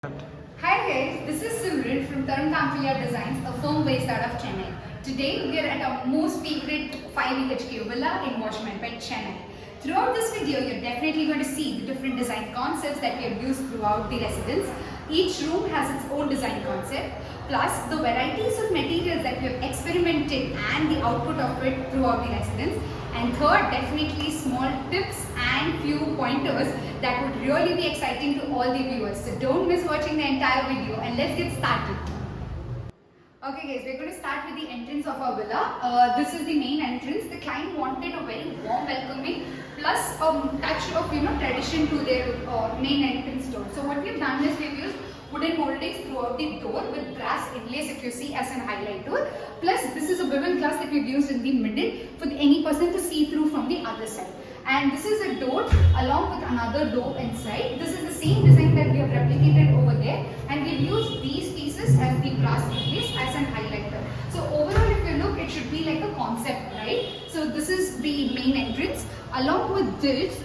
Hi guys, this is Simran from Tarun Kankaliya Designs, a firm based out of Chennai. Today we are at our most favorite 5 BHK villa in washermanpet, Chennai. Throughout this video, you're definitely going to see the different design concepts that we have used throughout the residence. Each room has its own design concept, plus the varieties of materials that we have experimented and the output of it throughout the residence. And third, definitely small tips and few pointers that would really be exciting to all the viewers. So don't miss watching the entire video and let's get started. Okay guys, we're going to start with the entrance of our villa. This is the main entrance. The client wanted a very warm welcoming plus a touch of tradition to their main entrance door. So what we've done is we've used wooden moldings throughout the door with brass inlays if you see as an highlighter. Plus this is a bevel glass that we've used in the middle for any person to see through from the other side. And this is a door along with another door inside. This is the same design that we have replicated over there, and we've used these pieces as the brass inlays as an highlighter. So overall if you look, it should be like a concept, right? So this is the main entrance. Along with this,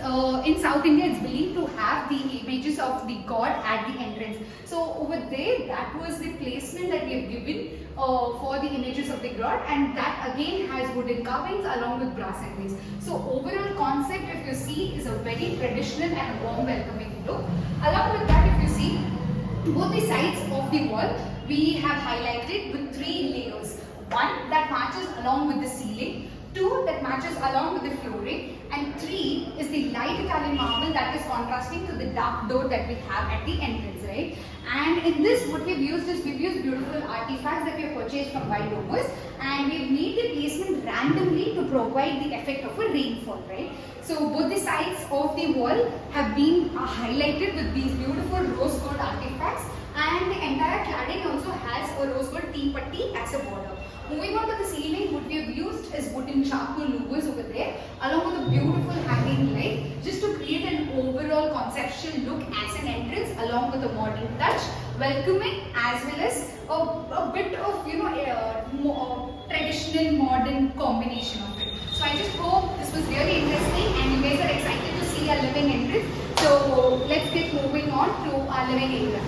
in South India it's believed to have the images of the god at the entrance. So over there, that was the placement that we have given for the images of the god, and that again has wooden carvings along with brass inlays. So overall concept, if you see, is a very traditional and warm welcoming look. Along with that, if you see, both the sides of the wall we have highlighted with 3 layers. One that matches along with the ceiling, 2 that matches along with the flooring, and 3 is the light Italian marble that is contrasting to the dark door that we have at the entrance, right? And in this, what we've used is we've used beautiful artifacts that we have purchased from wild domers, and we've made the placement randomly to provide the effect of a rainfall, right? So both the sides of the wall have been highlighted with these beautiful rose gold artifacts, and the entire cladding also has a rose gold tea putty as a border. Moving on to the ceiling, what we have used is wooden charcoal louvers over there, along with a beautiful hanging light, just to create an overall conceptual look as an entrance, along with a modern touch, welcoming as well as a bit of traditional modern combination of it. So I just hope this was really interesting and you guys are excited to see our living entrance. So let's get moving on to our living area.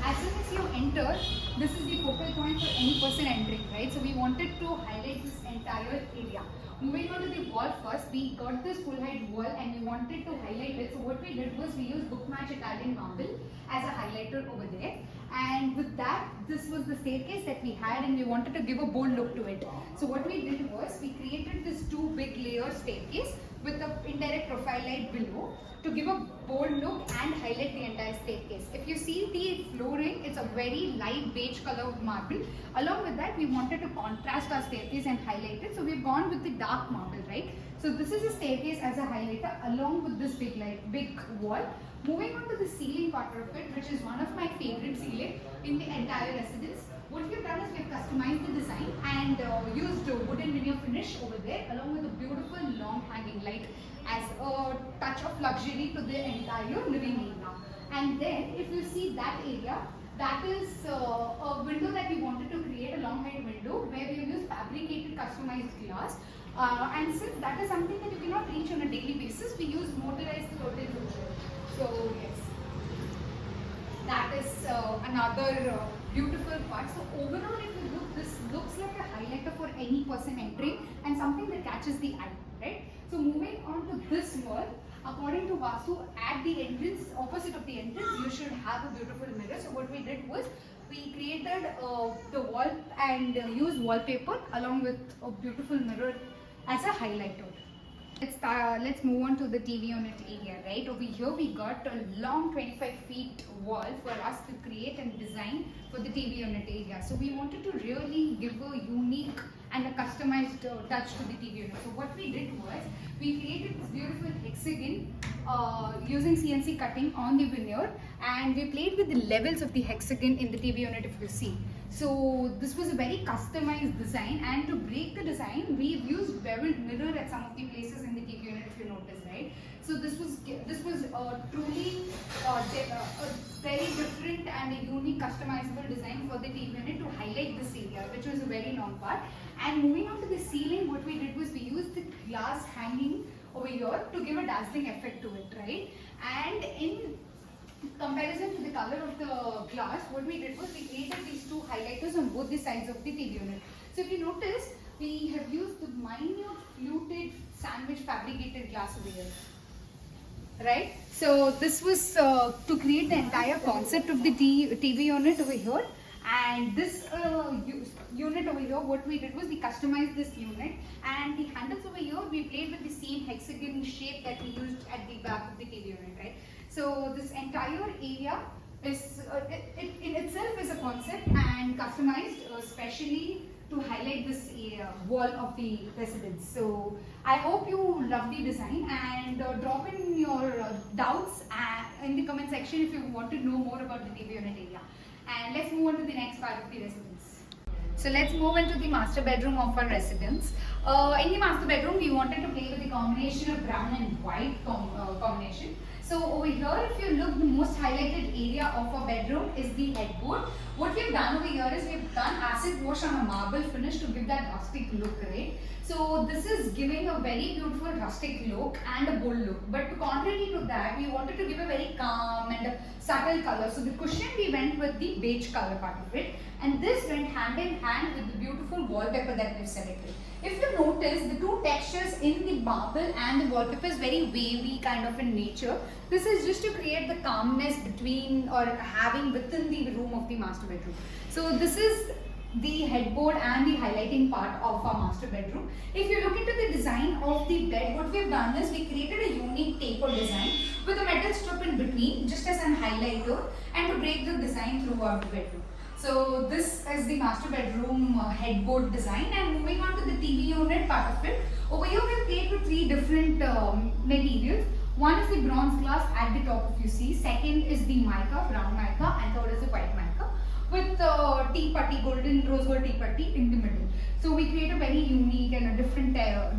As soon as you enter, this is the focal point for any person entering, right? So we wanted to highlight this entire area. Moving on to the wall first, we got this full height wall and we wanted to highlight it. So what we did was we used book match Italian marble as a highlighter over there. And with that, this was the staircase that we had and we wanted to give a bold look to it. So what we did was we created this 2 big layer staircase with the indirect profile light below to give a bold look and highlight the entire staircase. If you see the flooring, it's a very light beige color of marble. Along with that, we wanted to contrast our staircase and highlight it. So we've gone with the dark marble, right? So this is a staircase as a highlighter along with this big wall. Moving on to the ceiling part of it, which is one of my favorite ceiling in the entire residence. What we've done is we've customized the design and used wooden veneer finish over there along with a beautiful long hanging light as a touch of luxury to the entire living area. And then if you see that area, that is a window that we wanted to create, a long height window where we have used fabricated customized glass. And since that is something that you cannot reach on a daily basis, we use motorized curtains over there. So yes, that is another beautiful part. So overall, if you look, this looks like a highlighter for any person entering and something that catches the eye, right? So moving on to this wall, according to Vastu, at the entrance, opposite of the entrance, you should have a beautiful mirror. So what we did was we created the wall and used wallpaper along with a beautiful mirror as a highlighter. Let's move on to the TV unit area, right? Over here we got a long 25 feet wall for us to create and design for the TV unit area. So we wanted to really give a unique and a customized touch to the TV unit. So what we did was we created this beautiful hexagon using CNC cutting on the veneer, and we played with the levels of the hexagon in the TV unit if you see. So this was a very customized design, and to break the design we've used beveled mirror at some of the places in the TV unit if you notice, right? So this was truly a very different and a unique customizable design for the TV unit to highlight this area, which was a very long part. And moving on to the ceiling, what we did was we used the glass hanging over here to give a dazzling effect to it, right? And in comparison to the color of the glass, what we did was we created these two highlighters on both the sides of the TV unit. So if you notice, we have used the minute fluted sandwich fabricated glass over here. Right? So this was to create the entire concept of the TV unit over here. And this unit over here, what we did was we customized this unit, and the handles over here we played with the same hexagon shape that we used at the back of the TV unit, right? So this entire area is it in itself is a concept and customized specially to highlight this wall of the residence. So I hope you love the design, and drop in your doubts in the comment section if you want to know more about the TV unit area. And let's move on to the next part of the residence. So let's move into the master bedroom of our residence. In the master bedroom, we wanted to play with the combination of brown and white combination. So over here, if you look, the most highlighted area of our bedroom is the headboard. What we've done over here is we've done acid wash on a marble finish to give that rustic look, right? So this is giving a very beautiful rustic look and a bold look. But contrary to that, we wanted to give a very calm and subtle color. So the cushion, we went with the beige color part of it. And this went hand in hand with the beautiful wallpaper that we've selected. If you notice, the two textures in the marble and the wallpaper is very wavy kind of in nature. This is just to create the calmness between or having within the room of the master bedroom. So this is the headboard and the highlighting part of our master bedroom. If you look into the design of the bed, what we've done is we created a unique taper design with a metal strip in between just as an highlighter and to break the design throughout the bedroom. So this is the master bedroom headboard design, and moving on to the TV unit part of it. Over here we've played with three different materials. One is the bronze glass at the top if you see, second is the mica, brown mica, and third is the white mica with tea putty, golden rose gold tea putty in the middle. So we create a very unique and a different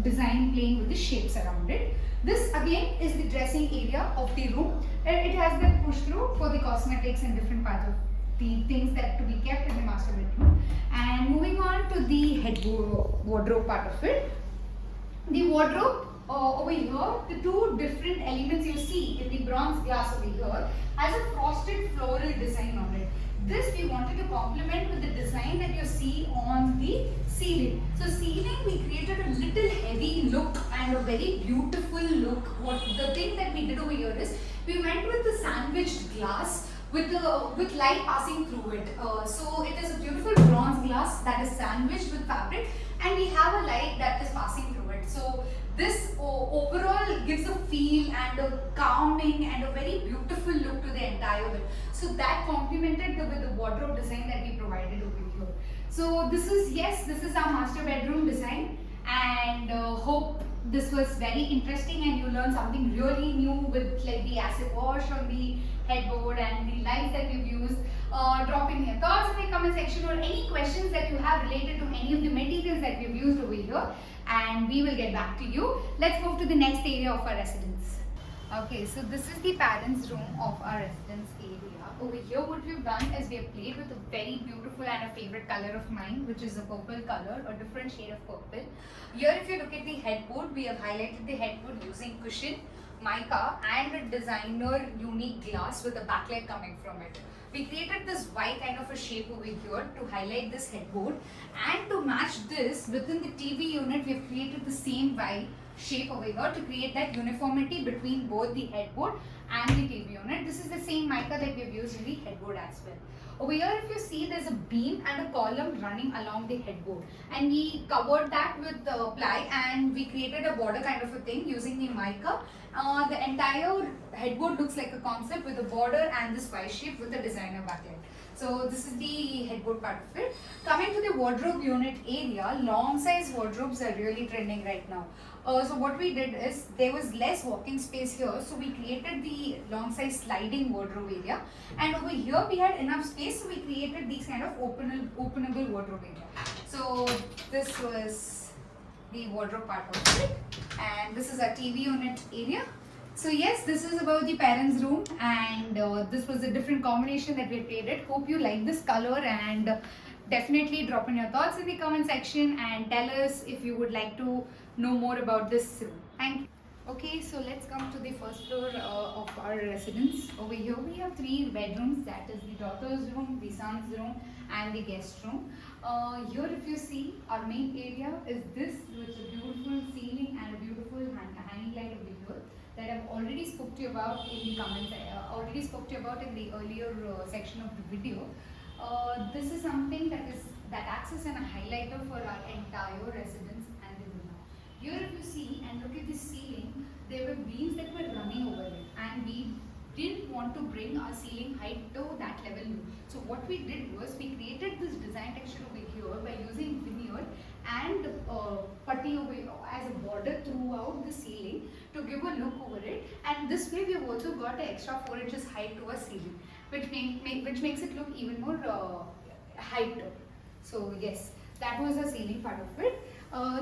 design playing with the shapes around it. This again is the dressing area of the room. It has the push through for the cosmetics and different parts of the things that to be kept in the master bedroom. And moving on to the headboard wardrobe part of it. The wardrobe over here, the two different elements you see in the bronze glass over here has a frosted floral design on it. This we wanted to complement with the design that you see on the ceiling. So ceiling we created a little heavy look and a very beautiful look. What the thing that we did over here is we went with the sandwiched glass with light passing through it. So it is a beautiful bronze glass that is sandwiched with fabric, and we have a light that is passing through it. So this overall gives a feel and a calming and a very beautiful look to the entire bed. So that complemented with the wardrobe design that we provided over here. So this is our master bedroom design, and hope this was very interesting and you learned something really new with like the acid wash on the headboard and the lights that we've used. Drop in your thoughts in the comment section or any questions that you have related to any of the materials that we've used over here, and we will get back to you. Let's move to the next area of our residence. Okay, so this is the parents' room of our residence area. Over here what we've done is we have played with a very beautiful and a favorite color of mine, which is a purple color, a different shade of purple. Here if you look at the headboard, we have highlighted the headboard using cushion, mica and a designer unique glass with a backlight coming from it. We created this white kind of a shape over here to highlight this headboard, and to match this within the TV unit we have created the same white shape over here to create that uniformity between both the headboard and the TV unit. This is the same mica that we have used in the headboard as well. Over here if you see, there's a beam and a column running along the headboard, and we covered that with ply and we created a border kind of a thing using the mica. The entire headboard looks like a concept with a border and this Y shape with a designer backlight. So this is the headboard part of it. Coming to the wardrobe unit area, long size wardrobes are really trending right now. So what we did is there was less walking space here, so we created the long size sliding wardrobe area, and over here we had enough space, so we created these kind of openable wardrobe area. So this was the wardrobe part of it, and this is our TV unit area. So yes, this is about the parents' room, and this was a different combination that we created. Hope you like this color, and definitely drop in your thoughts in the comment section and tell us if you would like to know more about this room. Thank you. Okay, so let's come to the first floor of our residence. Over here we have 3 bedrooms, that is the daughter's room, the son's room and the guest room. Here if you see, our main area is this, with a beautiful ceiling and a beautiful hanging light over here that I've already spoke to you about in the comments, already spoke to you about in the earlier section of the video. This is something that acts as a highlighter for our entire residence and the room. Here if you see and look at the ceiling, there were beams that were running over it, and we didn't want to bring our ceiling height to that level. So what we did was we created this design texture over here by using veneer and putty over as a border throughout the ceiling to give a look over it. And this way we have also got an extra 4 inches height to our ceiling, which makes it look even more heighter. So yes, that was the ceiling part of it.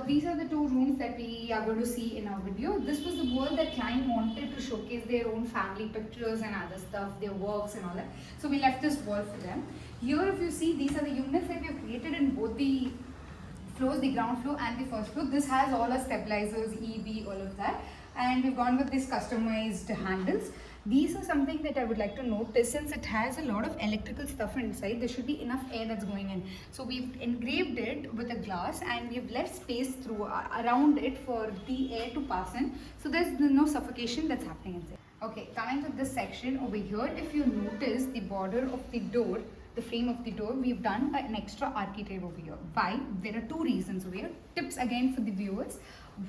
These are the 2 rooms that we are going to see in our video. This was the wall that client wanted to showcase their own family pictures and other stuff, their works and all that. So we left this wall for them. Here if you see, these are the units that we have created in both the floors, the ground floor and the first floor. This has all our stabilizers, EB, all of that. And we've gone with these customized handles. These are something that I would like to notice, since it has a lot of electrical stuff inside, there should be enough air that's going in. So we've engraved it with a glass and we've left space through around it for the air to pass in. So there's no suffocation that's happening inside. Okay, coming to this section over here, if you notice the border of the door, the frame of the door, we've done an extra architrave over here. Why? There are 2 reasons over here. Tips again for the viewers.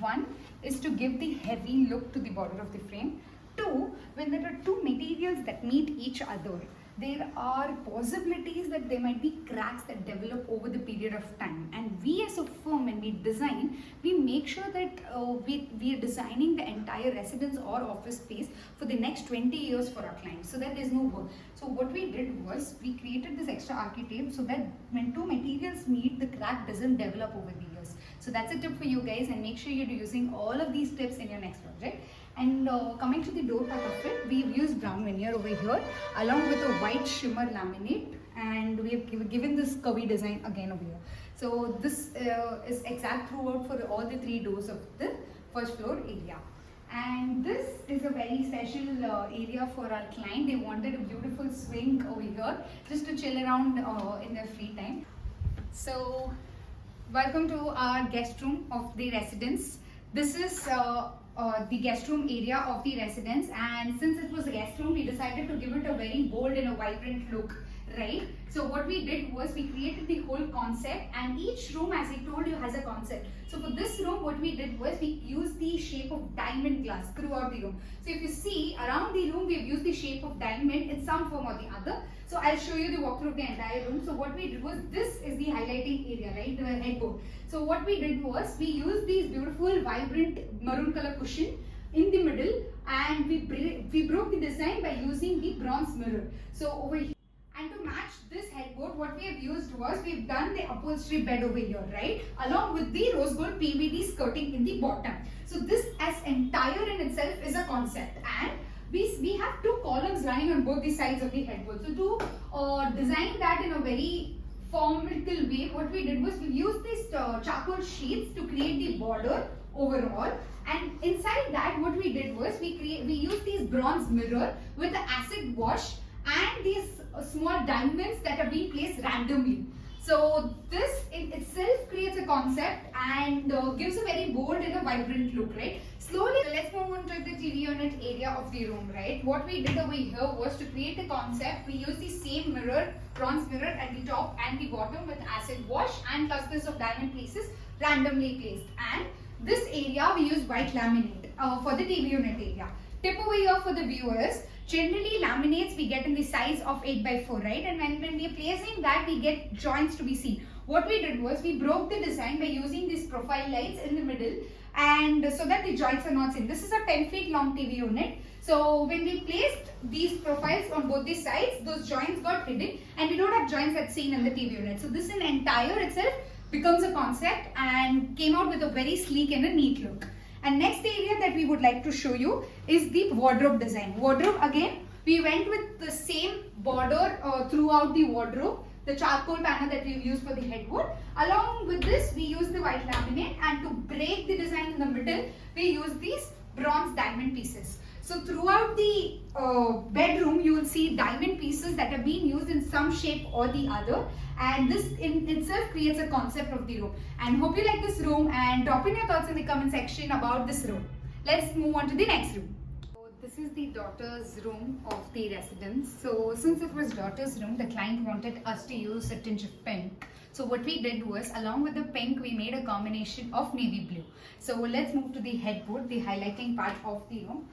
One is to give the heavy look to the border of the frame. 2, when there are 2 materials that meet each other, there are possibilities that there might be cracks that develop over the period of time. And we as a firm, when we design, we make sure that we are designing the entire residence or office space for the next 20 years for our clients, so that there's no work. So what we did was we created this extra architrave so that when 2 materials meet, the crack doesn't develop over the years. So that's a tip for you guys, and make sure you're using all of these tips in your next project. And coming to the door part of it, we've used brown veneer over here along with a white shimmer laminate, and we have given this curvy design again over here. So this is exact throughout for all the 3 doors of the first floor area. And this is a very special area for our client. They wanted a beautiful swing over here just to chill around in their free time. So welcome to our guest room of the residence. This is the guest room area of the residence, and since it was a guest room, we decided to give it a very bold and a vibrant look, right? So what we did was we created the whole concept, and each room, as I told you, has a concept. So for this room, what we did was we used the shape of diamond glass throughout the room. So if you see around the room, we have used the shape of diamond in some form or the other. So I'll show you the walkthrough of the entire room. So what we did was, this is the highlighting area, right, the headboard. So what we did was we used these beautiful vibrant maroon color cushion in the middle, and we broke the design by using the bronze mirror. So over here, and to match this headboard, what we have used was we've done the upholstery bed over here, right, along with the rose gold PVD skirting in the bottom. So this as entire in itself is a concept, and we have 2 columns running on both the sides of the headboard. So to design that in a very formical way, what we did was we used these charcoal sheets to create the border overall, and inside that what we did was we used these bronze mirror with the acid wash and these small diamonds that are being placed randomly. So this in itself creates a concept and gives a very bold and a vibrant look, right? Slowly, let's move on to the TV unit area of the room, right? What we did over here was to create a concept. We used the same mirror, bronze mirror at the top and the bottom with acid wash and clusters of diamond pieces randomly placed. And this area we use white laminate for the TV unit area. Tip over here for the viewers. Generally, laminates we get in the size of 8x4, right? And when we are placing that, we get joints to be seen. What we did was we broke the design by using these profile lights in the middle, and so that the joints are not seen. This is a 10 feet long TV unit. So when we placed these profiles on both the sides, those joints got hidden, and we don't have joints that's seen in the TV unit. So this in entire itself becomes a concept and came out with a very sleek and a neat look. And next area that we would like to show you is the wardrobe design. Wardrobe, again, we went with the same border throughout the wardrobe, the charcoal panel that we've used for the headboard. Along with this, we used the white laminate, and to break the design in the middle, we used these bronze diamond pieces. So throughout the bedroom, you will see diamond pieces that have been used in some shape or the other, and this in itself creates a concept of the room. And hope you like this room, and drop in your thoughts in the comment section about this room. Let's move on to the next room. This is the daughter's room of the residence. So since it was daughter's room, the client wanted us to use a tinge of pink. So what we did was, along with the pink, we made a combination of navy blue. So let's move to the headboard, the highlighting part of the room.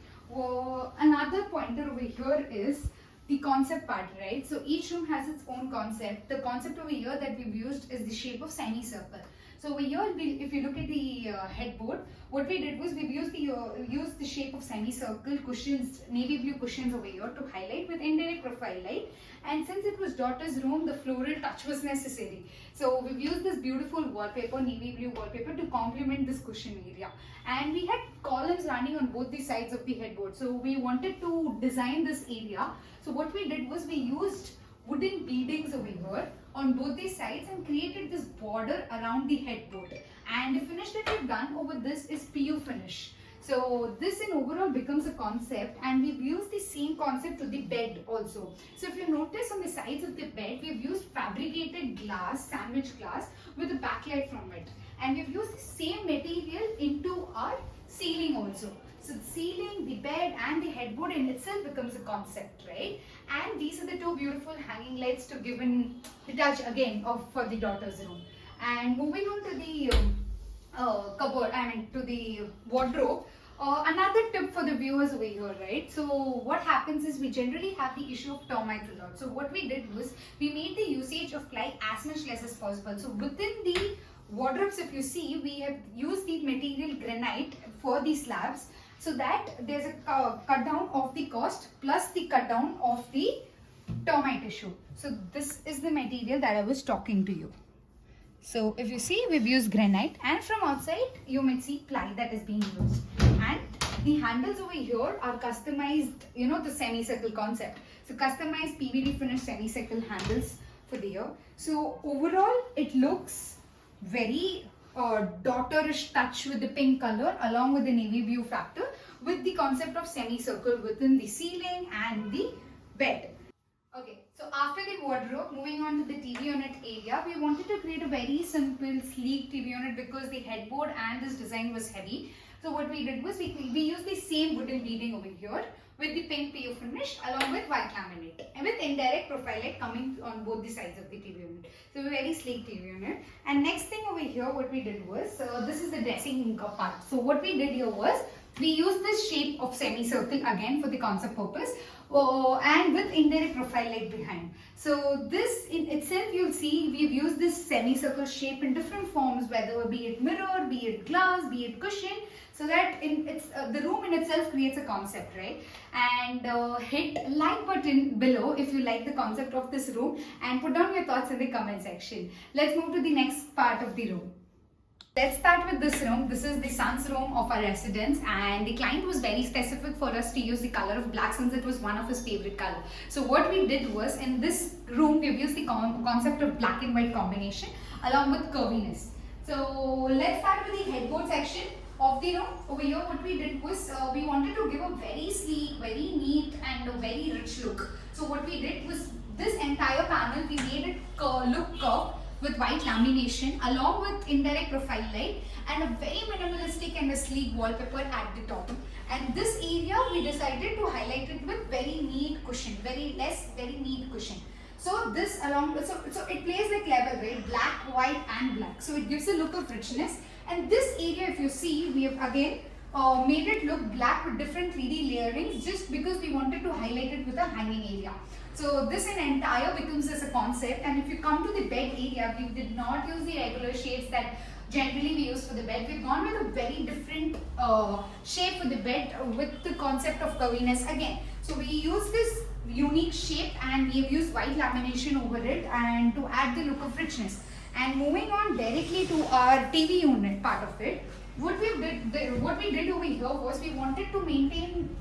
Another pointer over here is the concept part, right? So each room has its own concept. The concept over here that we've used is the shape of semicircle. So over here, if you look at the headboard, what we did was we've used the shape of semicircle cushions, navy blue cushions over here to highlight with indirect profile light. And since it was daughter's room, the floral touch was necessary. So we've used this beautiful wallpaper, navy blue wallpaper, to complement this cushion area. And we had columns running on both the sides of the headboard. So we wanted to design this area. So what we did was we used wooden beadings over here on both the sides and created this border around the headboard. And the finish that we've done over this is PU finish. So this in overall becomes a concept, and we've used the same concept to the bed also. So if you notice on the sides of the bed, we've used fabricated glass, sandwich glass, with a backlight from it. And we've used the same material into our ceiling also. So the ceiling, the bed and the headboard in itself becomes a concept, right? And these are the two beautiful hanging lights to give in the touch again for the daughter's room. And moving on to the cupboard, to the wardrobe. Another tip for the viewers over here, right? So what happens is we generally have the issue of termites a lot. So what we did was we made the usage of ply as much less as possible. So within the wardrobes, if you see, we have used the material granite for the slabs, so that there's a cut down of the cost plus the cut down of the termite issue. So this is the material that I was talking to you. So if you see, we've used granite, and from outside you might see ply that is being used. And the handles over here are customized, the semicircle concept. So customized PVD finished semicircle handles for the year. So overall it looks very daughterish touch with the pink color along with the navy blue factor, with the concept of semicircle within the ceiling and the bed. Okay, so after the wardrobe, moving on to the TV unit area, we wanted to create a very simple, sleek TV unit because the headboard and this design was heavy. So what we did was we used the same wooden beading over here with the pink PU finish along with white laminate and with indirect profile light coming on both the sides of the TV unit. So a very sleek TV unit. And next thing over here, what we did was, this is the dressing part. So what we did here was, we used this shape of semicircle again for the concept purpose, and with indirect profile light behind. So this in itself, you'll see we've used this semicircle shape in different forms, whether be it mirror, be it glass, be it cushion, so that the room in itself creates a concept, right? And hit like button below if you like the concept of this room, and put down your thoughts in the comment section. Let's move to the next part of the room. Let's start with this room. This is the son's room of our residence, and the client was very specific for us to use the color of black since it was one of his favorite color. So what we did was, in this room we've used the concept of black and white combination along with curviness. So let's start with the headboard section of the room. Over here what we did was, we wanted to give a very sleek, very neat and a very rich look. So what we did was, this entire panel we made it look curved with white lamination along with indirect profile light and a very minimalistic and a sleek wallpaper at the top. And this area we decided to highlight it with very neat cushion, very neat cushion. So this so it plays like level, right? Black, white and black. So it gives a look of richness. And this area, if you see, we have again made it look black with different 3D layerings, just because we wanted to highlight it with a hanging area. So this in entire becomes as a concept. And if you come to the bed area, we did not use the regular shapes that generally we use for the bed. We've gone with a very different shape for the bed with the concept of curviness again. So we use this unique shape and we have used white lamination over it and to add the look of richness. And moving on directly to our TV unit part of it, what we did over here was, we wanted to maintain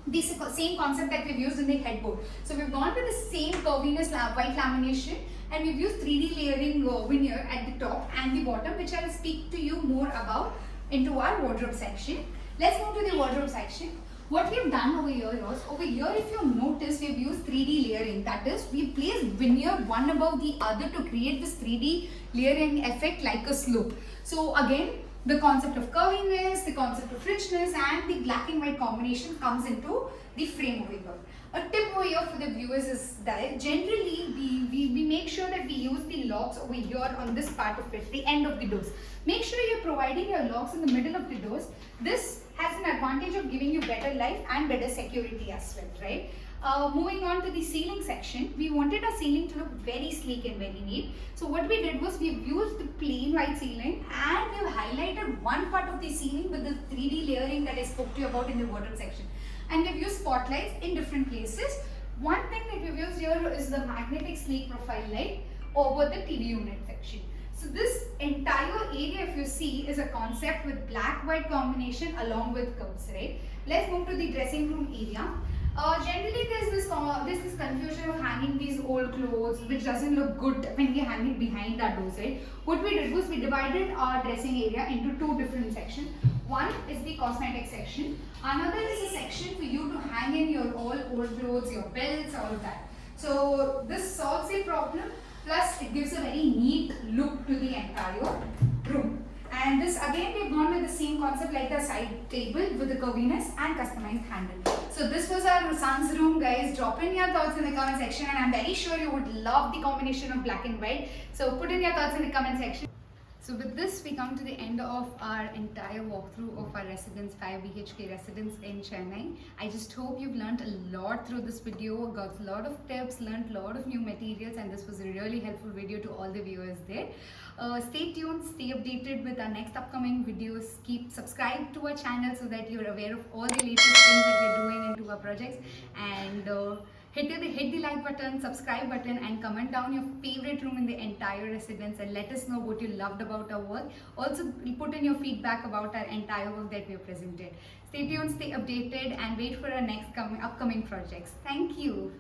the same concept that we've used in the headboard. So we've gone with the same curviness white lamination, and we've used 3D layering veneer at the top and the bottom, which I'll speak to you more about into our wardrobe section. Let's move to the wardrobe section. What we've done over here is, over here if you notice, we've used 3D layering. That is, we placed veneer one above the other to create this 3D layering effect like a slope. So again, the concept of curviness, the concept of richness and the black and white combination comes into the frame over here. A tip over here for the viewers is that generally we make sure that we use the locks over here on this part of it, the end of the doors. Make sure you're providing your locks in the middle of the doors. This has an advantage of giving you better life and better security as well, right? Moving on to the ceiling section, we wanted our ceiling to look very sleek and very neat. So what we did was we've used the plain white ceiling and we've highlighted one part of the ceiling with the 3D layering that I spoke to you about in the wardrobe section. And we've used spotlights in different places. One thing that we've used here is the magnetic sleek profile light over the TV unit section. So this entire area, if you see, is a concept with black-white combination along with curves, right? Let's move to the dressing room area. Generally, there's this confusion of hanging these old clothes, which doesn't look good when we hang it behind our doors, right? What we did was we divided our dressing area into two different sections. One is the cosmetic section. Another is a section for you to hang in your all old clothes, your belts, all of that. So this solves a problem. Plus, it gives a very neat look to the entire room. And this again, we've gone with the same concept like the side table with the curviness and customized handle. So this was our son's room, guys. Drop in your thoughts in the comment section, and I'm very sure you would love the combination of black and white. So put in your thoughts in the comment section. So with this, we come to the end of our entire walkthrough of our residence, 5 BHK residence in Chennai. I just hope you've learned a lot through this video, got a lot of tips, learned a lot of new materials, and this was a really helpful video to all the viewers there. Stay tuned, stay updated with our next upcoming videos. Keep subscribed to our channel so that you're aware of all the latest things that we're doing into our projects. And hit the like button, subscribe button, and comment down your favorite room in the entire residence and let us know what you loved about our work. Also put in your feedback about our entire work that we have presented. Stay tuned, stay updated, and wait for our next upcoming projects. Thank you.